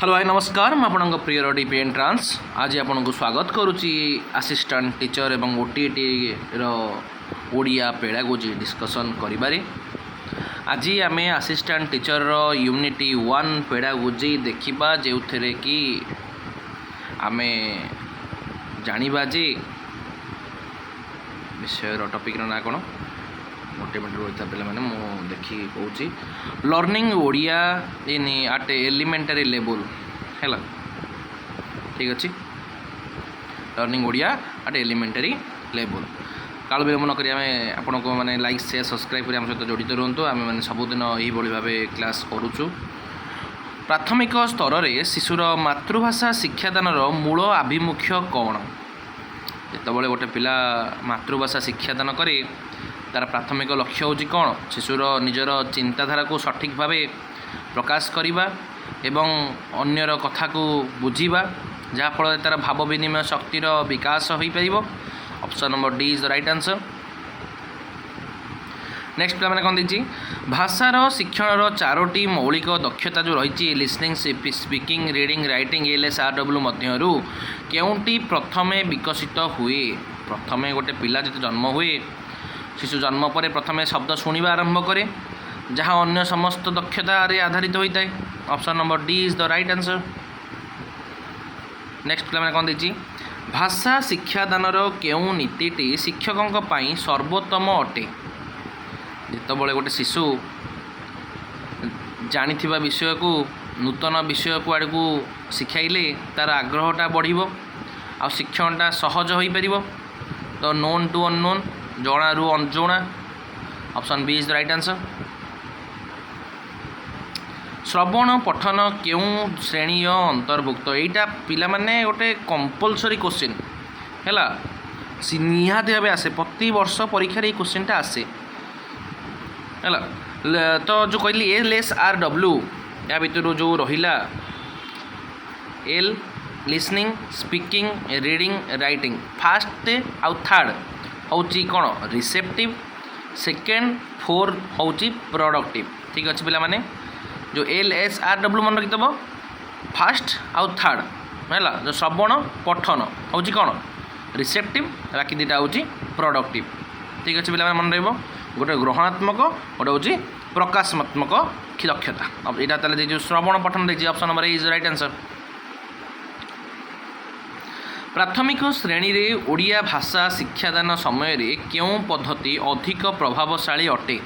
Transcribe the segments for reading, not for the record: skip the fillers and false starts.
Hello भाई नमस्कार मैं आपन प्रिय डीपी एंट्रांस आज आपन को स्वागत करुच्ची असिस्टेंट टीचर एवं ओटीटी ओडिया पेडागोजी डिस्कसन करिबारे। आज आम असिस्टेंट टीचर यूनिटी 1 पेडागोजी देखिबा जेउथरे कि आम जानिबा जे विषय टॉपिक ना कौन गोटे मिनट रही पे मैंने देखी कौच लर्निंग ओडिया इन आट एलिमेंटारी लेवल है ठीक अच्छे लर्निंग ओडिया आट एलिमेंटारी लेवल काल विलम्ब नक आपण को मैंने लाइक शेयर सब्सक्राइब कर सहित जड़ित रुहतु आम मैंने सबुदिन यही भाव क्लास करुचु। प्राथमिक स्तर में शिशुर मातृभाषा शिक्षादान मूल आभिमुख्य कौन जितेबाला गोटे पिला मातृभाषा शिक्षादान करे तार प्राथमिक लक्ष्य हूँ कौन शिशुर निजर चिंताधारा को सठिक भाव प्रकाश करवा एवं अन्यर कथा को बुझा जहाँफल तार भाव विनिमय शक्तिर विकास हो पार। Option number D is the right answer. Next पे मैंने कौन देखिए भाषार शिक्षण चारोटी मौलिक दक्षता जो रही listening speaking reading writing LSRW मध्यरु केउंटी प्रथमे विकसित हुए। प्रथमे गोटे पिला जो जन्म हुए शिशु जन्म पर प्रथमे शब्द शुणा आरंभ करे जहाँ अन्य समस्त दक्षता रे आधारित होता है। Option number D is the right answer. Next पे मैंने कौन देखिए भाषा शिक्षादानर केउं नीतिटी शिक्षकों पाई सर्वोत्तम अटे। जितेबाला गोटे शिशु जानी विषय को नूतन विषय को आड़ को शिखाइले तार आग्रहटा बढ़ आ शिक्षणटा सहज हो पार। तो नोन टू अननोन जणा रु अनजणा option B is the right answer. श्रवण पठन केउं श्रेणी अंतर्भुक्त एटा पिला माने गोटे कंपलसरी क्वेश्चन है निहाती भाव आसे प्रति वर्ष परीक्षा ये क्वेश्चनटा आसे है। तो जो कहली LSRW या भीतर जो रहिला L listening speaking reading writing fast आउ थर्ड हूँ कौन रिसेप्टिव सेकेंड फोर्थ हूँ प्रोडक्टिव। ठीक अच्छे पिला माने जो LSRW मन रखिदेव फास्ट आउ थर्ड है जो श्रवण पठन हूँ कौन रिसेप्टिव बाकी दुटा हूँ प्रोडक्टिव। ठीक अच्छे पिला मन रहा गोटे ग्रहणात्मक गोटे हूँ प्रकाशात्मक दक्षता। अब यहाँ ताले जो श्रवण पठन देखिए option number is right answer. प्राथमिक श्रेणी रे ओडिया भाषा शिक्षादान समय रे क्यों पद्धति अधिक प्रभावशाली अटे।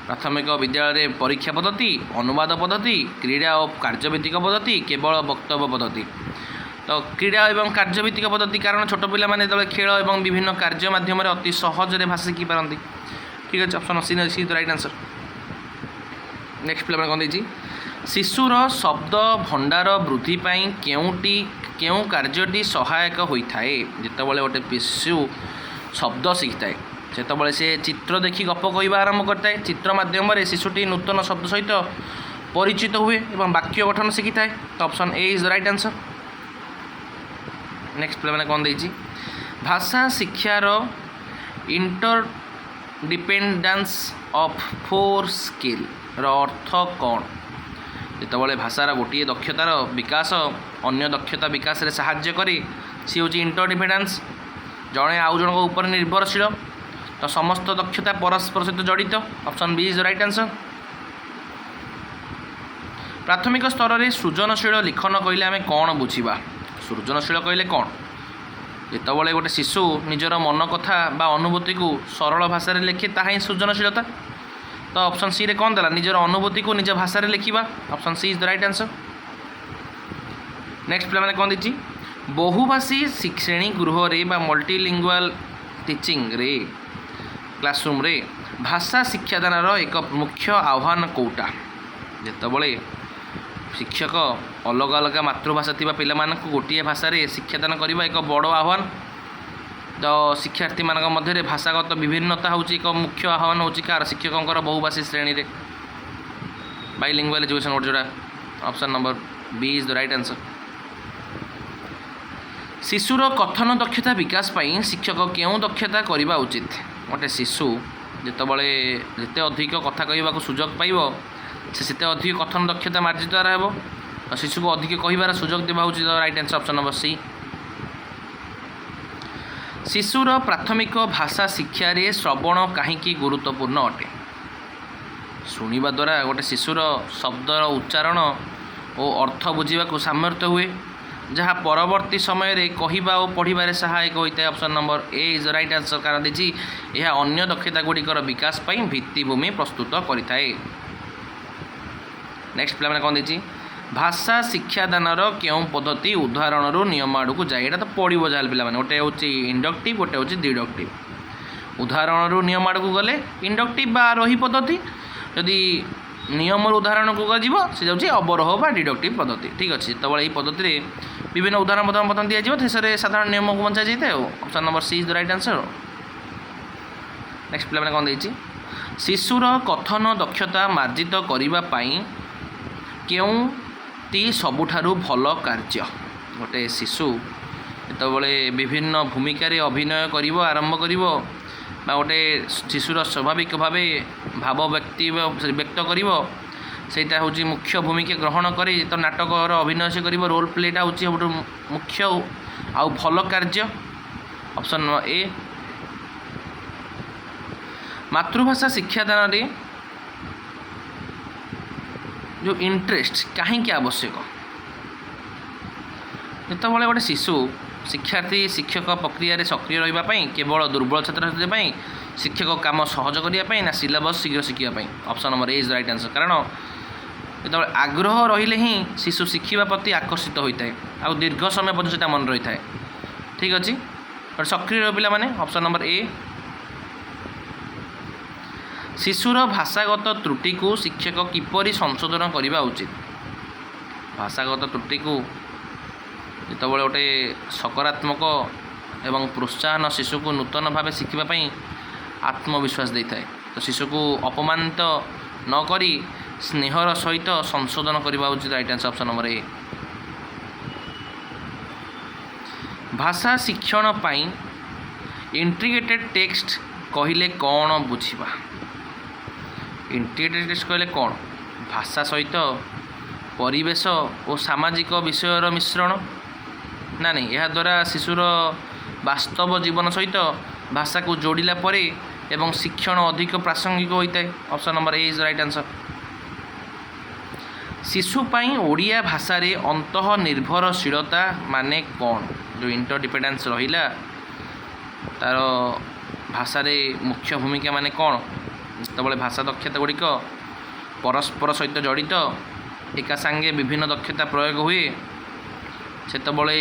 प्राथमिक विद्यालय परीक्षा पद्धति अनुवाद पद्धति क्रीड़ा और कार्यभित्तिक पद्धति केवल वक्तव्य पद्धति। तो क्रीड़ा एवं कार्यभित्तिक पद्धति कारण छोट पिला माने खेल एवं विभिन्न कार्य माध्यम अति सहज भाषा शिखि पारती। ठीक अच्छे option see the right answer. Next पिला कौन देखिए शिशुर शब्द भंडार वृद्धि पाई केउं कार्यटी सहायक होता है। जितेबाला गोटे शिशु शब्द शिखी है सेतबले से चित्र देखी गप कहवा आरंभ करता है। चित्र माध्यम शिशुटी नूतन शब्द सहित परिचित हुए एवं वाक्य गठन शिखी है। तो option A is the right answer. Next पे मैंने कौन देखिए भाषा शिक्षार इंटरडिपेंडेंस ऑफ 4 स्किल अर्थ कौन। जितेबाला भाषार गोटे दक्षतार विकास अन्य दक्षता विकास रे साहाय्य करे सी हूँ इंटरडिपेंडेंस जड़े आउ जन ऊपर निर्भरशील। तो समस्त दक्षता परस्पर सहित जड़ित option B is the right answer. प्राथमिक स्तर में सृजनशील लिखन कहले आम कौन बुझा। सृजनशील कहले कौन जितेबाला गोटे शिशु निजर मन कथा बा अनुभूति को सरल भाषा रे लिखे ताहा ही सृजनशीलता। तो ऑप्शन सी रे कौन देला निजर अनुभूति को निज भाषा रे लिखिबा option C is the right answer. Next पे मैंने कौन देखिए बहुभाषी श्रेणी गृह रे बा मल्टीलिंगुअल टीचिंग रे क्लासरूम रे भाषा शिक्षादान एक मुख्य आह्वान कौटा। जितेबाला शिक्षक अलग अलग मातृभाषा थिबा पिला मानकु गोटे भाषा रे शिक्षादान करबा एक बड़ आह्वान। तो शिक्षार्थी मान मध्य भाषागत विभिन्नता हूँ एक मुख्य आह्वान हूँ कार शिक्षकों बहुभाषी श्रेणी रे बाइलिंगुअल एजुकेशन गोटे जोड़ा option number B is the right answer. शिशुर कथन दक्षता विकास पाई शिक्षक क्यों दक्षता करवा उचित। गोटे शिशु जितेबाला जिते अधिक कथा कहवाक सुजोग पाइब से अधिक कथन दक्षता मार्जित हो तो शिशु को अधिक कहिबार सुजोग देवा होची right answer option number C. शिशुर प्राथमिक भाषा शिक्षा रे श्रवण कहीं गुरुत्वपूर्ण अटे। शुणा द्वारा गोटे शिशुर शब्दर उच्चारण और अर्थ बुझा सामर्थ्य हुए जहाँ परवर्ती समय रे कहिबा और पढ़िबारे सहायक होता है। Option number A is right answer कारण देछि यह अन्य दक्षता गुड़िकर विकास पई भित्तिभूमि प्रस्तुत करिथाए। नेक्स्ट पिला कौन देछि भाषा शिक्षादानर केउं पद्धति उदाहरण नियम आड़ को जाए। तो पढ़ो जहाँ पे गोटे हूँ इंडक्टिव गोटे हूँ डिडक्टिव। उदाहरण नियम आड़ को गले इंडक्टिव बा आरोही पद्धति जदि नियम उदाहरण को गो सी जाऊँगी अवरोह बा डिडक्टिव पद्धति। ठीक अच्छे तो ये पद्धति विभिन्न उदाहरण दिज्व शेष में साधारण नियम को बंचा जाए। Option number C is the right answer. Next पे कौन देछि शिशुर कथन दक्षता मार्जित करने केउंटी सबुठारु भल कार्य। गोटे शिशु जितेबाला विभिन्न भूमिकार अभिनय कर आरंभ कर गोटे शिशुर स्वाभाविक भाव भाव व्यक्त करटा हूँ मुख्य भूमिका ग्रहण करे तो नाटकर अभिनय से कर रोल प्लेटा हूँ सब मुख्य आउ भल कार्य। ऑप्शन नंबर ए। मातृभाषा शिक्षादान रे जो इंटरेस्ट कहीं आवश्यक जितेबाला गोटे शिशु शिक्षार्थी शिक्षक प्रक्रिया सक्रिय रही केवल दुर्बल छात्र छात्री शिक्षक काम सहज करने ना सिलेबस शीघ्र शिखापी। Option number A is right answer कारण जो आग्रह रहिले ही शिशु शिखा प्रति आकर्षित होता है आ दीर्घ समय पर्यटन मन रही है। ठीक अच्छे सक्रिय पिला माने ऑप्शन नंबर ए। शिशुर भाषागत त्रुटि को शिक्षक किपरि संशोधन करने उचित। भाषागत त्रुटि को जितेबाला गोटे सकारात्मक एवं प्रोत्साहन शिशु को नूतन भाव शिखापी आत्मविश्वास देता है। तो शिशु को अपमानित न करी स्नेहर सहित संशोधन करने उचित राइट आंसर ऑप्शन नंबर ए। भाषा शिक्षण पाई इंटीग्रेटेड टेक्स्ट कहले कौन बुझा। इंटीग्रेटेड टेक्स्ट कहले कौन भाषा सहित परिवेश और सामाजिक विषयर मिश्रण ना नहीं यह द्वारा शिशुर वास्तव जीवन सहित भाषा को जोड़िला परे एवं शिक्षण अधिक प्रासंगिक होता है। Option number A is right answer. शिशु पाई ओडिया भाषा रे अंतः निर्भरशीलता माने कौन जो इंटरडिपेंडेंस रहिला तार भाषा रे मुख्य भूमिका माने कौन जितेबाला भाषा दक्षता गुड़िक परस्पर सहित जड़ित एका सांगे विभिन्न दक्षता प्रयोग हुए सेतबले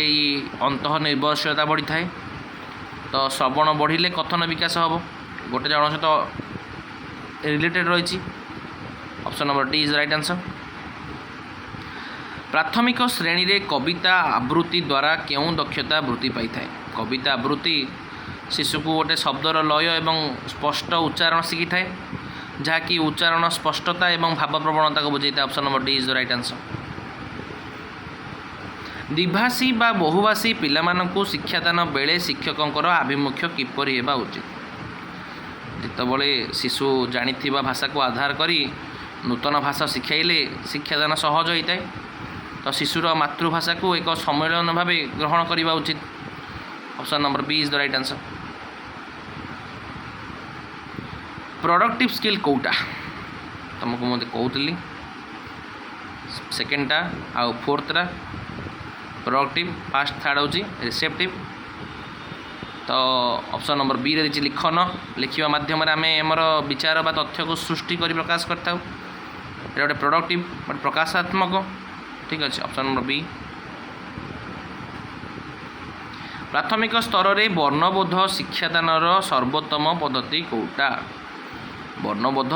अंतः निर्भरशीलता बढ़ी थाए। तो श्रवण बढ़िले कथन विकास हम गोटे जन सहित रिलेटेड रही। Option number D is right answer. प्राथमिक श्रेणी रे कविता आवृत्ति द्वारा केउं दक्षता वृद्धि पाई थाए। कविता आवृत्ति शिशु को गोटे शब्दर लय एवं स्पष्ट उच्चारण शिखी थाए जहाँकि उच्चारण स्पष्टता एवं भाव प्रवणता को बुझे। Option number D is the right answer. द्विभाषी बा बहुभाषी पिलामानंकु शिक्षादान बेले शिक्षकंकर आभिमुख्य किपरि हेबा उचित। जितेबाला शिशु जानिथिबा भाषा को आधार करी नूतन भाषा शिखाइले शिक्षादान सहज होता है। तो शिशुर मातृभाषा को एक सम्मेलन भाव ग्रहण करने उचित। Option number B is the right answer. Productive skill कोटा तुमको मुझे कहूली सेकेंडटा आउ फोर्थटा प्रोडक्टिव फास्ट थर्ड हूँ रिसेप्टिव। तो ऑप्शन नंबर बी रे लिखन लिखा मध्यम आम आमर विचार बा तथ्य को सृष्टि कर प्रकाश करता गोटे प्रोडक्टिव गोटे प्रकाशात्मक। ठीक अच्छे ऑप्शन नंबर बी। प्राथमिक स्तर में वर्णबोध शिक्षादानर सर्वोत्तम पद्धति कौटा। वर्णबोध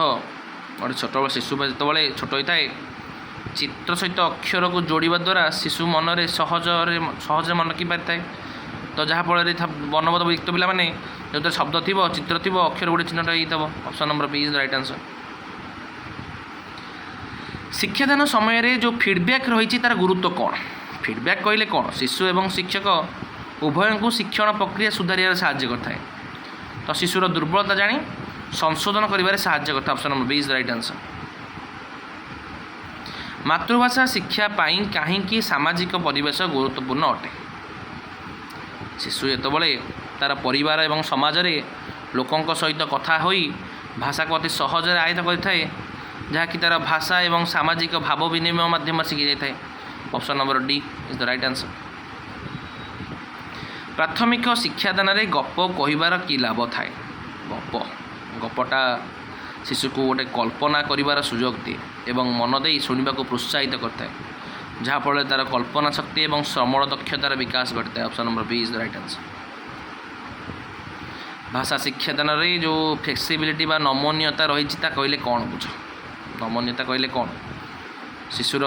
गोटे छोट शिशु जिते छोट होता है चित्र सहित अक्षर को जोड़वा द्वारा शिशु मन में सहज मन रखी पारि थाए। तो जहाँफल वर्णबोध युक्त पिला माने जो शब्द थी चित्र थी अक्षर गोटे चिन्हटा हो। Option number B is the right answer. शिक्षादान समय रे जो फीडबैक रही तार गुरुत्व कौन। फीडबैक कहले कौन शिशु एवं शिक्षक उभय को शिक्षण प्रक्रिया सुधार साहाय्य करता। तो शिशुर दुर्बलता जानी संशोधन करिबारे साहाय्य करता। Option number B is the right answer. मातृभाषा शिक्षा पाई कहीं सामाजिक परिवेश गुरुत्वपूर्ण अटे। शिशु जितेबाला तार परिवार एवं समाज रे लोकों सहित कथा होई भाषा को अति सहज आयत्त करें जहाँकि तार भाषा एवं सामाजिक भाव विनिमय माध्यम शिखी जाए। Option number D is the right answer. प्राथमिक शिक्षादान रे गप कहिबार की लाभ थाए? गपटा शिशु को गोटे कल्पना करिवार सुजोग दिए एवं मन दे शुणा को प्रोत्साहित करता है जहाँफल तार कल्पना शक्ति एवं श्रमण दक्षतार विकास घटता है। Option number B is the right answer. भाषा शिक्षादान रे जो फ्लेक्सिबिलिटी बा नमनीयता रही कहले कौन बुझ? नमनीयता कहले कौन? शिशुर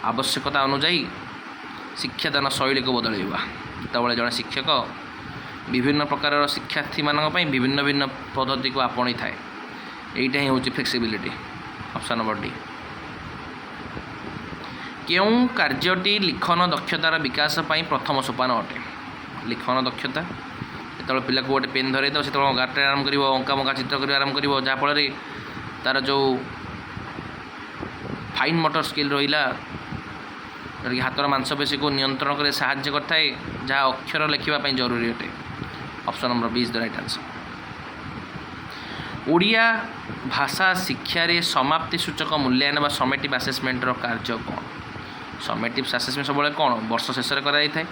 आवश्यकता अनुजाई शिक्षादान शैली को बदलवा। जितेबाला जड़े शिक्षक विभिन्न प्रकार शिक्षार्थी मानी भिन्न भिन्न पद्धति को आपणी थाए यहीटा ही हूँ फ्लेक्सिबिलिटी। Option number D. क्यों कार्यटी लिखन दक्षतार विकास पाई प्रथम सोपान अटे? लिखन दक्षता जो पिला को गोटे पेन धरई से गाटे आरम्भ कर अंका मका चित्र कर आरम्भ कर जहाँफल तार जो फाइन मोटर स्किल रहा कि हाथर मांसपेशी को नियंत्रण कर साहाय्य करता है जहाँ अक्षर लिखापी जरूरी अटे। Option number B is the right answer. Odia भाषा शिक्षारे समाप्ति सूचक मूल्यांकन बा समेटिव आसेसमेंटर कार्य कौन? समेटिव आसेसमेंट सब कौन वर्ष शेष में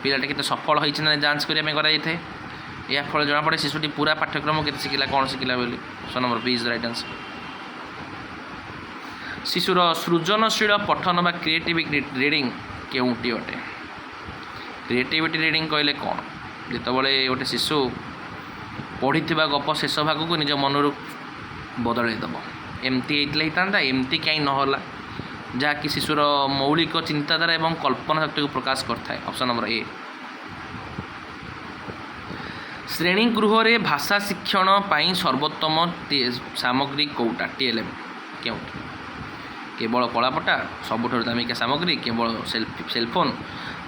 पिलाटी के सफल होती ना जांच करने या फल जना पड़े शिशुटी पूरा पाठ्यक्रम के शिखला कौन शिखला बोली। Option number B is the right answer. शिशुर सृजनशील पठन बा क्रिएटिविटी रीडिंग केउटी अटे? क्रिएटिविटी रीडिंग कहले कौन? जितेबाला गोटे शिशु पढ़ी गप शेष भाग को निज मनरू बदल दब एमती होता एमती कहीं नहला जहाँकि शिशुर मौलिक चिंताधारा एवं कल्पना शक्ति को प्रकाश करता है। ऑप्शन नंबर ए। श्रेणी गृह रे भाषा शिक्षण पाई सर्वोत्तम सामग्री कौटा? टीएलएम क्यों? केवल कलापटा सबुठ दामिका सामग्री केवल सेलफोन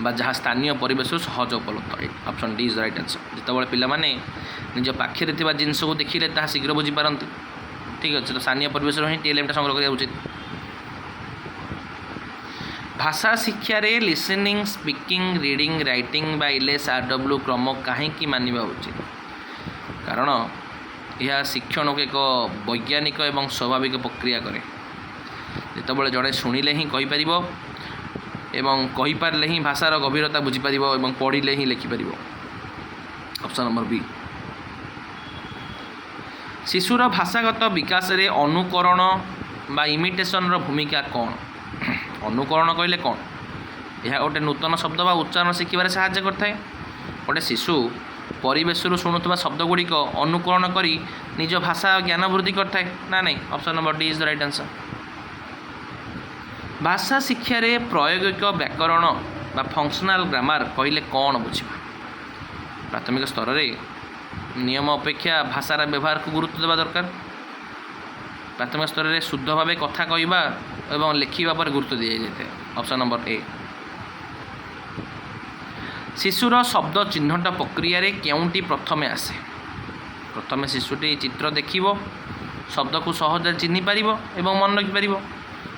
बा जहाँ स्थानीय परिवेश सहज उपलब्ध। Option D is the right answer. जितेबाला पिला माने निज पाखे जिनस को देखिले ताहा शीघ्र बुझीपारती। ठीक अच्छे तो स्थानीय परिवेश ही टीएलएमटा संग्रह करा उचित। भाषा शिक्षा रे लिसनिंग स्पीकिंग रीडिंग राइटिंग बा LSRW क्रम कहीं मानवा उचित? कारण यह शिक्षण को एक वैज्ञानिक एवं स्वाभाविक प्रक्रिया करे। जितेबाला जड़े शुणिले ही कहीपर एवं कहीपारे ही भाषार गभीरता बुझीपर एवं पढ़िले ही लिखिपर। Option number B. शिशुर भाषागत विकास रे अनुकरण बा इमिटेशन रो भूमिका कौन? अनुकरण कहले कौन? यह गोटे नूतन शब्द बा उच्चारण शिखबार साहाय्य करता है। गोटे शिशु परिवेश शुणुवा शब्द गुड़िक अनुकरण करी निज भाषा ज्ञान वृद्धि करता है ना नहीं? Option number D is the right answer. भाषा शिक्षा रे प्रायोगिक व्याकरण बा फंक्शनल ग्रामर कहले कौन बुझा? प्राथमिक स्तर रे नियम अपेक्षा भाषार व्यवहार को गुरुत्व देवा दरकार। प्राथमिक स्तर रे शुद्ध भाव कथा कहवा एवं लिखा पर गुरुत्व दी जाए। ऑप्शन नंबर ए। शिशुर शब्द चिन्हट प्रक्रिया रे केउंटी प्रथमे आसे? प्रथमे शिशुटी चित्र देखिबो शब्द को सहज चिन्हि पारिबो एवं मन रखि पारिबो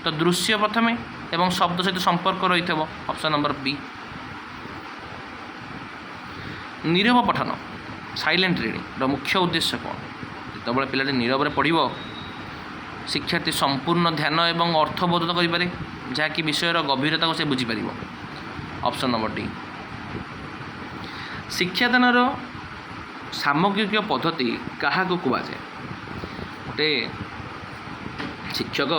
तो दृश्य प्रथमे एवं शब्द सहित संपर्क रही थे। Option number B. नीरव पठन साइलेंट रीडिंग मुख्य उद्देश्य कौन? जितेबाला पिलाटी नीरव पढ़ो शिक्षार्थी संपूर्ण ध्यान एवं अर्थबोध करें जहाँकि विषयर गभीरता को से बुझीपर। Option number D. शिक्षादानर सामग्रिक पद्धति क्या कहुए? गोटे शिक्षक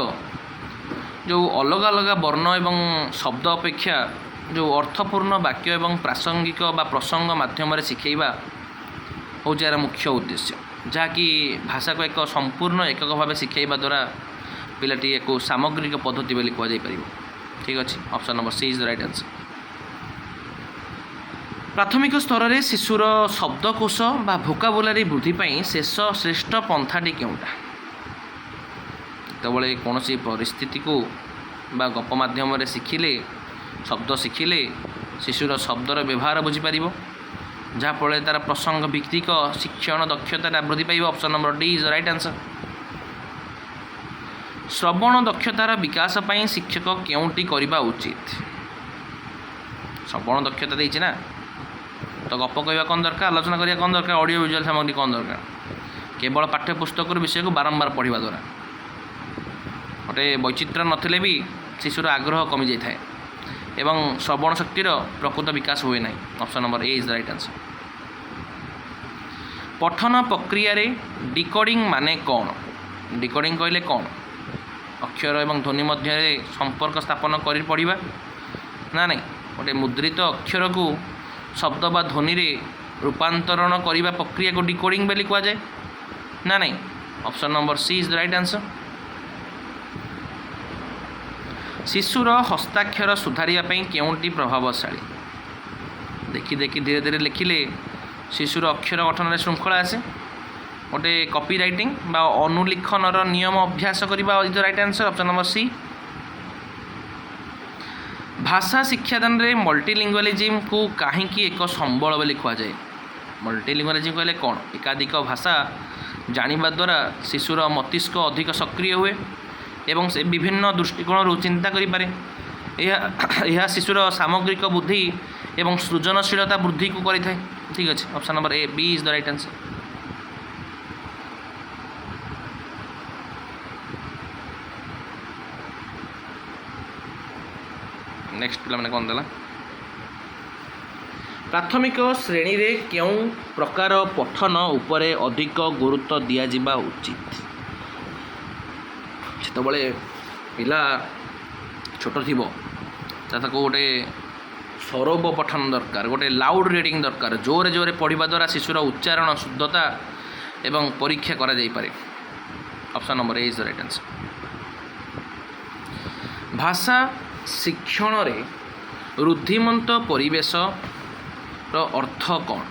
जो अलग अलग वर्ण एवं शब्द अपेक्षा जो अर्थपूर्ण वाक्य एवं प्रासंगिक बा प्रसंग माध्यम शिखेबा हूँ यार मुख्य उद्देश्य जहाँकि भाषा को एक संपूर्ण एकक भाव शिखेबा द्वारा पिलाटी एक सामग्रिक पद्धति बोली कहुपर। ठीक अच्छे। Option number C is the right answer. प्राथमिक स्तर में शिशुर शब्दकोश बा भोकाबुलारी वृद्धि पाई शेष श्रेष्ठ पंथाटी केउटा? जितेबाला कौन परिस्थिति को बा गप माध्यम शिखिले शब्द शिखिले शिशुर शब्दर व्यवहार बुझीपर जहाँफल तार प्रसंग भित्तिक शिक्षण दक्षता वृद्धि पाइब। Option number D is the right answer. श्रवण दक्षतार विकास पाई शिक्षक केउंटी करबा उचित श्रवण दक्षता देछि ना तो गप कहवा कौन दरकार आलोचना करिया कौन दरकार ऑडियो विजुअल सामग्री कौन दरकार केवल पाठ्यपुस्तक विषय को बारंबार पढ़ा द्वारा गोटे वैचित्र नथिले भी शिशुर आग्रह कमी जाए एवं श्रवण शक्तिर प्रकृत विकास हुए ना option number A is the right answer पठन प्रक्रिया रे डिकोडिंग माने कौन डिकोडिंग कहले कौन अक्षर एवं ध्वनि मध्य संपर्क स्थापन कर पढ़ा ना नहीं गोटे मुद्रित अक्षर को शब्द बा ध्वनि रे रूपांतरण करने प्रक्रिया को डिकोडिंग बोली कह जाए ना नहीं option number C is the right answer शिशुर हस्ताक्षर सुधारिया केउंटी प्रभावशाली देखी देखी धीरे धीरे लिखिले शिशुर अक्षर गठन में श्रृंखला आसे गोटे कॉपी राइटिंग बा अनुलिखनर नियम अभ्यास करबा is the right answer option number C भाषा शिक्षादान रे मल्टीलिंगुअलिज्म को कहीं एक संबल बोली कह जाए मल्टीलिंगुअलिज्म कहले कौन एकाधिक भाषा जानिबा द्वारा शिशुर मस्तिष्क अधिक सक्रिय हुए एवं से विभिन्न दृष्टिकोण चिंता करें यह शिशुर सामग्रिक बुद्धि एवं सृजनशीलता वृद्धि को करें ठीक अच्छे option number A B is the right answer next पे कौन देला प्राथमिक श्रेणी रे क्यों प्रकार पठन उपरे अधिक गुरुत्व दिया जिबा उचित जिते पिला छोट थी गोटे सौरभ पठन दरकार गोटे लाउड रीडिंग दरकार जोरे जोरे पढ़ा द्वारा शिशुर उच्चारण शुद्धता एवं परीक्षा करा जाई पारे option number A is the right answer भाषा शिक्षण रे रुद्धिमंत परिवेश रो अर्थ कौन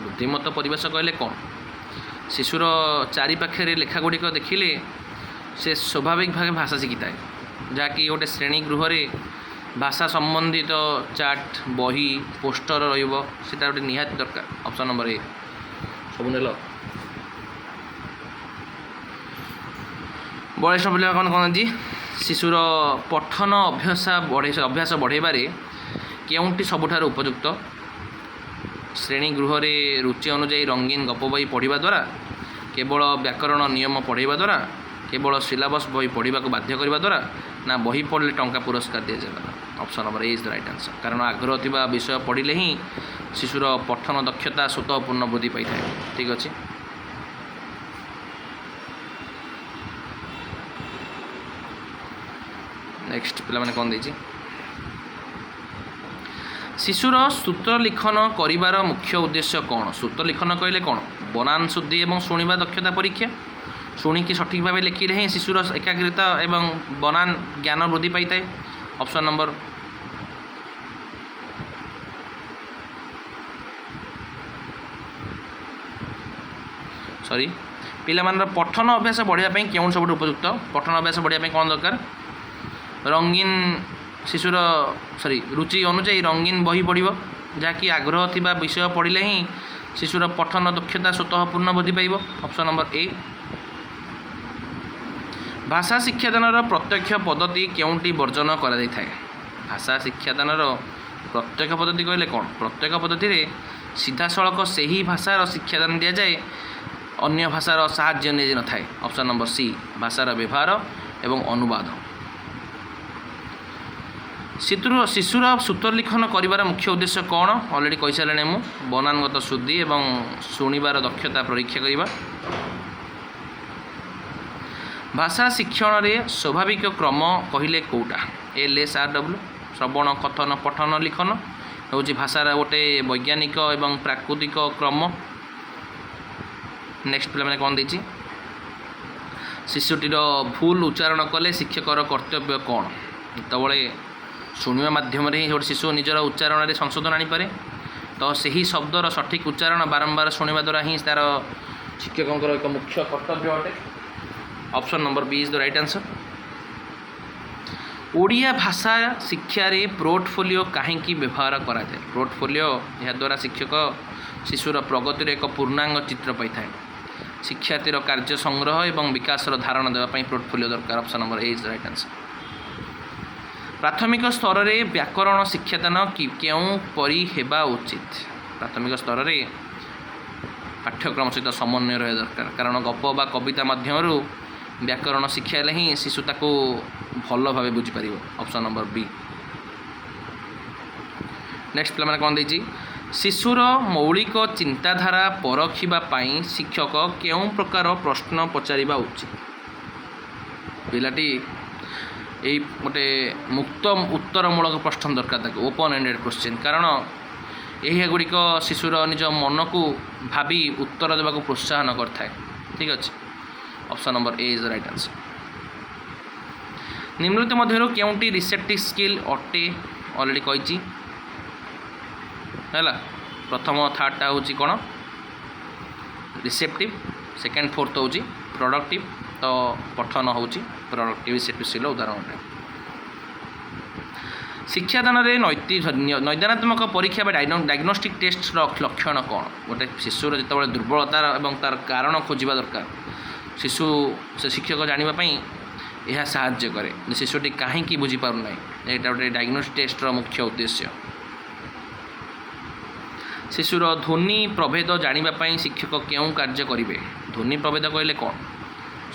रुद्धिमंत परिवेश कहले कौन शिशुर चारि पाखे लेखागुड़िक देखिले से स्वाभाविक भाव भाषा शिखी थाए जहाँकि गोटे श्रेणी गृह भाषा संबंधित चार्ट बही पोस्टर रहा गोटे निहाती दरकार ऑप्शन नंबर ए सब नेल बयालीस पिला कौन कौन जी शिशुर पठन अभ्यास बढ़ेबारे केउंटी सबुठार उपयुक्त श्रेणी गृह रे रुचि अनुजाई रंगीन गप बही पढ़ा द्वारा केवल व्याकरण नियम पढ़ा द्वारा केवल सिलेबस बही पढ़ा को बाध्य करने द्वारा ना बही पढ़ले टंका पुरस्कार दि जाए option number A is the right answer कारण आग्रह थिबा विषय पढ़िले ही शिशुर पठन दक्षता स्वतःपूर्ण वृद्धि पाई थाए ठीक अच्छे नेक्स्ट पिला माने कौन देछि शिशुर सूत्र लिखन करिवार मुख्य उद्देश्य कौन सूत्र लिखन कहले कौन बनान शुद्धि एवं शुणिबा दक्षता परीक्षा शुणिकी सठिक भाव लिखिले ही शिशुर एकाग्रता एवं बनान ज्ञान वृद्धि पाई थाए ऑप्शन नंबर सॉरी पिला मान पठन अभ्यास बढ़ापी क्यों सब उपयुक्त पठन अभ्यास बढ़ापी कौन दरकार रंगीन शिशुर सॉरी रुचि अनुजाई रंगीन बही पढ़ जहाँकि आग्रह थिबा विषय पढ़िले ही शिशुर पठन दक्षता स्वतःपूर्ण वृद्धि पाइब ऑप्शन नंबर ए भाषा शिक्षादान प्रत्यक्ष पद्धति केउंटी वर्जन करा जाय थाए भाषा शिक्षादान प्रत्यक्ष पद्धति कहले कौन प्रत्यक्ष पद्धति रे सीधा सड़क से ही भाषार शिक्षादान दि जाए अन्य भाषार साहाय्य नि न थाए ऑप्शन नंबर सी भाषार व्यवहार एवं अनुवाद शिशुर सूत्र लिखन करिवार मुख्य उद्देश्य कौन ऑलरेडी कहि सारे मु बनानगत शुद्धि एवं शुणिबार दक्षता परीक्षा करिबा भाषा शिक्षण रे स्वाभाविक क्रम कहले कोटा LSRW श्रवण कथन पठन लिखन हूँ भाषार गोटे वैज्ञानिक एवं प्राकृतिक क्रम नेक्स्ट पे कौन देछि शिशुटीर भूल उच्चारण कले शिक्षकर कर्तव्य कौन तबले शुणिबा माध्यम ही गोटे शिशु निजर उच्चारण में संशोधन आनीपे तो सही शब्दर सठिक उच्चारण बारंबार शुणा द्वारा ही तार शिक्षकों एक मुख्य कर्तव्य अटे option number B is the right answer Odia भाषा शिक्षा रे पोर्टफोलियो कहीं व्यवहार करा जाए पोर्टफोलियो यह द्वारा शिक्षक शिशुर प्रगतिर एक पूर्णांग चित्र पाई थाए ଶିକ୍ଷାର୍ଥୀର କାର୍ଯ୍ୟ ସଂଗ୍ରହ ଏବଂ ବିକାଶର ଧାରଣା ଦେବା ପାଇଁ ପୋର୍ଟଫୋଲିଓ ଦରକାର। Option number A is right answer. ପ୍ରାଥମିକ ସ୍ତରରେ ବ୍ୟାକରଣ ଶିକ୍ଷାଦାନ କେଉଁପରି ହେବା ଉଚିତ? ପ୍ରାଥମିକ ସ୍ତରରେ ପାଠ୍ୟକ୍ରମ ସହିତ ସମନ୍ୱୟ ରହିବା ଦରକାର, କାରଣ ଗପ ବା କବିତା ମାଧ୍ୟମରୁ ବ୍ୟାକରଣ ଶିକ୍ଷା ହେଲେ ହିଁ ଶିଶୁ ତାକୁ ଭଲ ଭାବେ ବୁଝିପାରିବ। ଅପସନ୍ ନମ୍ବର ବି। ନେକ୍ସଟ ପିଲାମାନେ କ'ଣ ଦେଇଛି? ଶିଶୁର ମୌଳିକ ଚିନ୍ତାଧାରା ପରଖିବା ପାଇଁ ଶିକ୍ଷକ କେଉଁ ପ୍ରକାର ପ୍ରଶ୍ନ ପଚାରିବା ଉଚିତ? ପିଲାଟି ଏଇ ଗୋଟେ ମୁକ୍ତ ଉତ୍ତରମୂଳକ ପ୍ରଶ୍ନ ଦରକାର ତାକୁ, ଓପନ୍ ଏଣ୍ଡେଡ଼ କ୍ୱେଶ୍ଚିନ୍, କାରଣ ଏଗୁଡ଼ିକ ଶିଶୁର ନିଜ ମନକୁ ଭାବି ଉତ୍ତର ଦେବାକୁ ପ୍ରୋତ୍ସାହନ କରିଥାଏ। ଠିକ୍ ଅଛି, option number A is right answer. ନିମ୍ନଲିଖିତ ମଧ୍ୟରୁ କେଉଁଟି ରିସେପ୍ଟିଭ୍ ସ୍କିଲ୍ ଅଟେ? ଅଲରେଡ଼ି କହିଛି ହେଲା। ପ୍ରଥମ ଥାର୍ଡ଼ଟା ହେଉଛି କ'ଣ? ରିସେପ୍ଟିଭ୍, ସେକେଣ୍ଡ ଫୋର୍ଥ ହେଉଛି ପ୍ରଡ଼କ୍ଟିଭ୍। ତ ପଠନ ହେଉଛି ପ୍ରଡ଼କ୍ଟିଭ୍ ରିସେପ୍ଟିଭ୍ ସ୍କିଲ୍ର ଉଦାହରଣ ଅଟେ। ଶିକ୍ଷାଦାନରେ ନୈଦାନାତ୍ମକ ପରୀକ୍ଷା ବା ଡାଇଗ୍ନୋଷ୍ଟିକ୍ ଟେଷ୍ଟର ଲକ୍ଷଣ କ'ଣ? ଗୋଟେ ଶିଶୁର ଯେତେବେଳେ ଦୁର୍ବଳତା ଏବଂ ତା'ର କାରଣ ଖୋଜିବା ଦରକାର, ସେ ଶିକ୍ଷକ ଜାଣିବା ପାଇଁ ଏହା ସାହାଯ୍ୟ କରେ ଯେ ଶିଶୁଟି କାହିଁକି ବୁଝିପାରୁନାହିଁ। ଏଇଟା ଗୋଟେ ଡାଇଗ୍ନୋଷ୍ଟିକ୍ ଟେଷ୍ଟର ମୁଖ୍ୟ ଉଦ୍ଦେଶ୍ୟ। ଶିଶୁର ଧ୍ୱନି ପ୍ରଭେଦ ଜାଣିବା ପାଇଁ ଶିକ୍ଷକ କେଉଁ କାର୍ଯ୍ୟ କରିବେ? ଧ୍ୱନି ପ୍ରଭେଦ କହିଲେ କ'ଣ?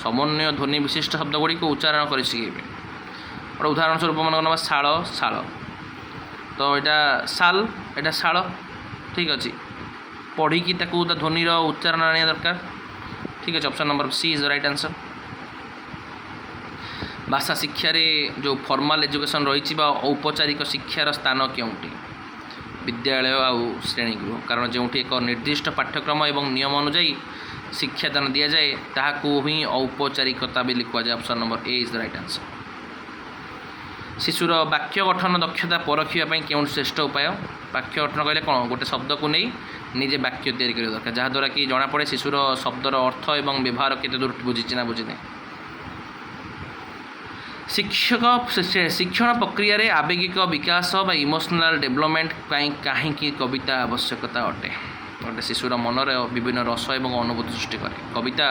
ସମନ୍ୱୟ ଧ୍ୱନି ବିଶିଷ୍ଟ ଶବ୍ଦଗୁଡ଼ିକୁ ଉଚ୍ଚାରଣ କରି ଶିଖେଇବେ। ଗୋଟେ ଉଦାହରଣ ସ୍ୱରୂପ ମନେ ନେବା ଶାଳ, ଶାଳ। ତ ଏଇଟା ଶାଲ, ଏଇଟା ଶାଳ। ଠିକ୍ ଅଛି, ପଢ଼ିକି ତାକୁ ତା ଧ୍ୱନିର ଉଚ୍ଚାରଣ ଆଣିବା ଦରକାର। ଠିକ୍ ଅଛି, option number C is right answer. ଭାଷା ଶିକ୍ଷାରେ ଯେଉଁ ଫର୍ମାଲ୍ ଏଜୁକେସନ୍ ରହିଛି ବା ଔପଚାରିକ ଶିକ୍ଷାର ସ୍ଥାନ କେଉଁଠି? ବିଦ୍ୟାଳୟ ଆଉ ଶ୍ରେଣୀଗୃହ, କାରଣ ଯେଉଁଠି ଏକ ନିର୍ଦ୍ଦିଷ୍ଟ ପାଠ୍ୟକ୍ରମ ଏବଂ ନିୟମ ଅନୁଯାୟୀ ଶିକ୍ଷାଦାନ ଦିଆଯାଏ ତାହାକୁ ହିଁ ଔପଚାରିକତା ବୋଲି କୁହାଯାଏ। Option number A is right answer. ଶିଶୁର ବାକ୍ୟ ଗଠନ ଦକ୍ଷତା ପରଖିବା ପାଇଁ କେଉଁ ଶ୍ରେଷ୍ଠ ଉପାୟ? ବାକ୍ୟ ଗଠନ କହିଲେ କ'ଣ? ଗୋଟେ ଶବ୍ଦକୁ ନେଇ ନିଜେ ବାକ୍ୟ ତିଆରି କରିବା ଦରକାର, ଯାହାଦ୍ୱାରା କି ଜଣାପଡ଼େ ଶିଶୁର ଶବ୍ଦର ଅର୍ଥ ଏବଂ ବ୍ୟବହାର କେତେ ଦୂର ବୁଝିଛି ନା ବୁଝିନାହିଁ। ଶିକ୍ଷଣ ପ୍ରକ୍ରିୟାରେ ଆବେଗିକ ବିକାଶ ବା ଇମୋସନାଲ୍ ଡେଭଲପମେଣ୍ଟ ପାଇଁ କାହିଁକି କବିତା ଆବଶ୍ୟକତା ଅଟେ? ଗୋଟେ ଶିଶୁର ମନରେ ବିଭିନ୍ନ ରସ ଏବଂ ଅନୁଭୂତି ସୃଷ୍ଟି କରେ। କବିତା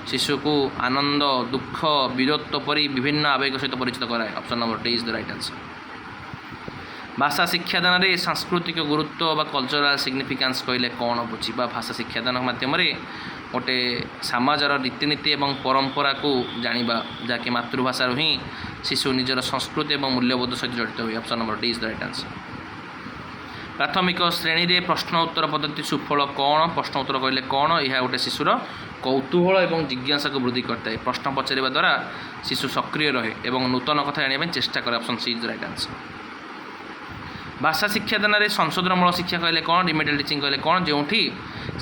ଶିଶୁକୁ ଆନନ୍ଦ, ଦୁଃଖ, ବୀରତ୍ୱ ପରି ବିଭିନ୍ନ ଆବେଗ ସହିତ ପରିଚିତ କରାଏ। Option number D is the right answer. ଭାଷା ଶିକ୍ଷାଦାନରେ ସାଂସ୍କୃତିକ ଗୁରୁତ୍ୱ ବା କଲଚରାଲ୍ ସିଗ୍ନିଫିକାନ୍ସ କହିଲେ କ'ଣ ବୁଝିବା? ଭାଷା ଶିକ୍ଷାଦାନ ମାଧ୍ୟମରେ ଗୋଟେ ସମାଜର ରୀତିନୀତି ଏବଂ ପରମ୍ପରାକୁ ଜାଣିବା, ଯାହାକି ମାତୃଭାଷାରୁ ହିଁ ଶିଶୁ ନିଜର ସଂସ୍କୃତି ଏବଂ ମୂଲ୍ୟବୋଧ ସହିତ ଜଡ଼ିତ ହୁଏ। Option number D is the right answer. ପ୍ରାଥମିକ ଶ୍ରେଣୀରେ ପ୍ରଶ୍ନ ଉତ୍ତର ପଦ୍ଧତି ସୁଫଳ କ'ଣ? ପ୍ରଶ୍ନ ଉତ୍ତର କହିଲେ କ'ଣ? ଏହା ଗୋଟେ ଶିଶୁର କୌତୂହଳ ଏବଂ ଜିଜ୍ଞାସାକୁ ବୃଦ୍ଧି କରିଥାଏ। ପ୍ରଶ୍ନ ପଚାରିବା ଦ୍ୱାରା ଶିଶୁ ସକ୍ରିୟ ରହେ ଏବଂ ନୂତନ କଥା ଜାଣିବା ପାଇଁ ଚେଷ୍ଟା କରେ। Option C is right answer. ଭାଷା ଶିକ୍ଷାଦାନରେ ସଂଶୋଧନମୂଳକ ଶିକ୍ଷା କହିଲେ କ'ଣ? ରିମେଡ଼ିଆଲ୍ ଟିଚିଂ କହିଲେ କ'ଣ? ଯେଉଁଠି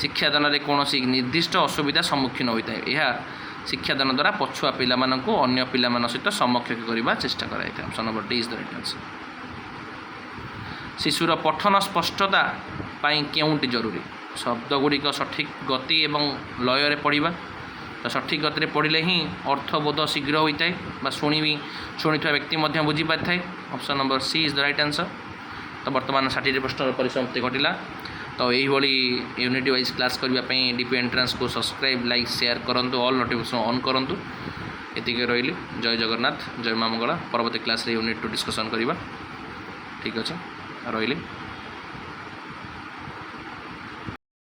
ଶିକ୍ଷାଦାନରେ କୌଣସି ନିର୍ଦ୍ଦିଷ୍ଟ ଅସୁବିଧା ସମ୍ମୁଖୀନ ହୋଇଥାଏ, ଏହା ଶିକ୍ଷାଦାନ ଦ୍ୱାରା ପଛୁଆ ପିଲାମାନଙ୍କୁ ଅନ୍ୟ ପିଲାମାନଙ୍କ ସହିତ ସମକକ୍ଷ କରିବା ଚେଷ୍ଟା କରାଯାଇଥାଏ। Option number D is the right answer. ଶିଶୁର ପଠନ ସ୍ପଷ୍ଟତା ପାଇଁ କେଉଁଟି ଜରୁରୀ? ଶବ୍ଦଗୁଡ଼ିକ ସଠିକ୍ ଗତି ଏବଂ ଲୟରେ ପଢ଼ିବା। ତ ସଠିକ୍ ଗତିରେ ପଢ଼ିଲେ ହିଁ ଅର୍ଥବୋଧ ଶୀଘ୍ର ହୋଇଥାଏ ବା ଶୁଣିଥିବା ବ୍ୟକ୍ତି ମଧ୍ୟ ବୁଝିପାରିଥାଏ। Option number C is the right answer. ତ ବର୍ତ୍ତମାନ 60ଟି ପ୍ରଶ୍ନର ପରିସମାପ୍ତି ଘଟିଲା। ତ ଏଇଭଳି ୟୁନିଟ୍ ୱାଇଜ୍ କ୍ଲାସ୍ କରିବା ପାଇଁ ଡିପି ଏଣ୍ଟ୍ରାନ୍ସକୁ ସବସ୍କ୍ରାଇବ୍, ଲାଇକ୍, ସେୟାର କରନ୍ତୁ, ଅଲ୍ ନୋଟିଫିକେସନ୍ ଅନ୍ କରନ୍ତୁ। ଏତିକି ରହିଲି। ଜୟ ଜଗନ୍ନାଥ, ଜୟ ମା ମଙ୍ଗଳା। ପରବର୍ତ୍ତୀ କ୍ଲାସ୍ରେ ୟୁନିଟ୍ 2 ଡିସ୍କସନ୍ କରିବା। ଠିକ୍ ଅଛି, ରହିଲି।